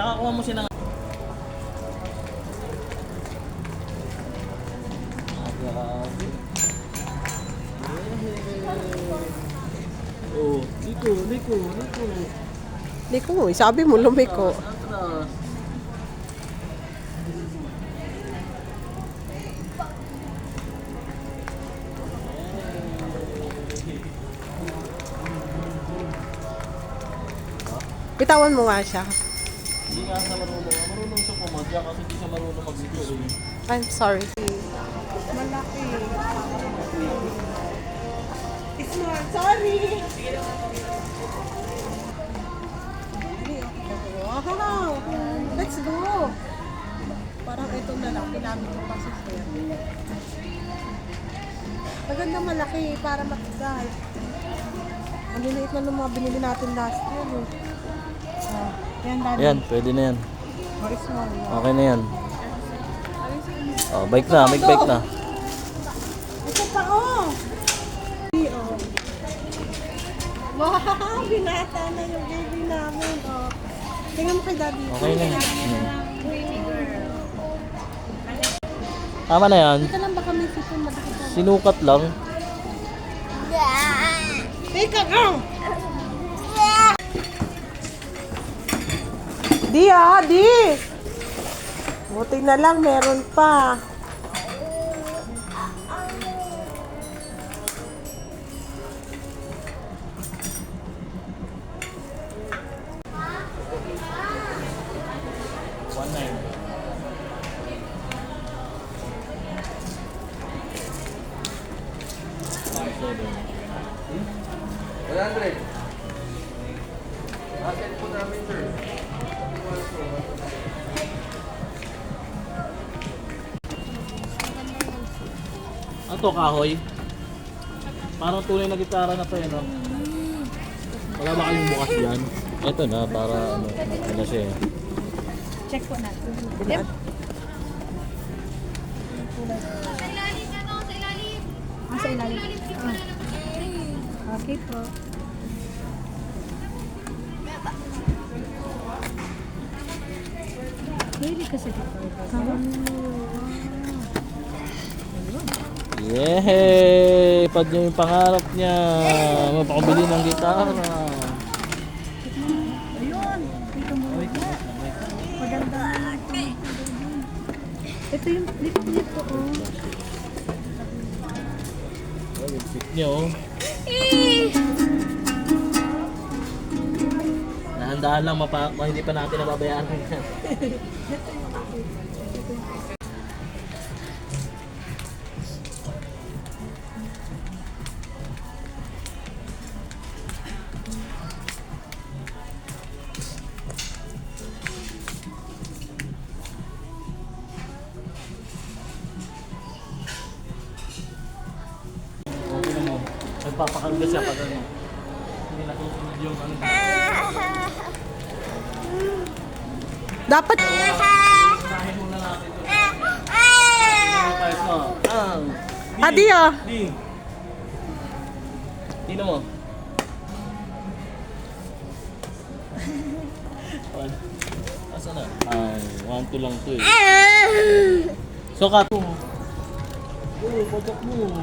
Tsaka kuha mo siya ng... Oh, liko. Liko, sabi mo lumiko. Bitawan mo nga siya. Hindi nga siya marunong siya pumadya kasi hindi siya marunong mag-liko. I'm sorry. Malaki. Small. Sorry. Wow. Let's go. Parang ito na lang. Pinamit ko pa sa sir. Maganda malaki para matigal. Ang liliit na ng mga binili natin last year. Yan, daddy. Yan, pwede na yan. Or small. Okay na yan. Oh, bike na, make bike na. Ito pa, oh. Wow, binata na yung baby namin, oh. Tingnan mo kay daddy. Okay na yan. Tama na yan. Ito lang baka may sipon na dito. Sinukat lang. Teka, oh. Di. Buti na lang, meron pa. Ano to, kahoy? Parang tunay na gitara na to yun, no? Wala ba kayong bukas yan? Ito na, para ano na siya eh. Check po natin. Yep. Sa ilalim. Okay po. Really kasi dito. Yehey! Pad niya yung pangarap niya. Mapakabili ng gitara. Ayun. Dito mo. Maganda. Ito yung flip ko. Oh, yung fit niya, oh. Nahandaan lang, hindi pa natin nababayaran yan. Nagpapakarga siya pag ano. Hindi natutunod yung ano. Dapat... Unahin muna natin ito. Adi, ah. Di. Tino mo. Asa na? Ay, 1-2 lang to eh. So, kato mo. Oh, pagkat mo.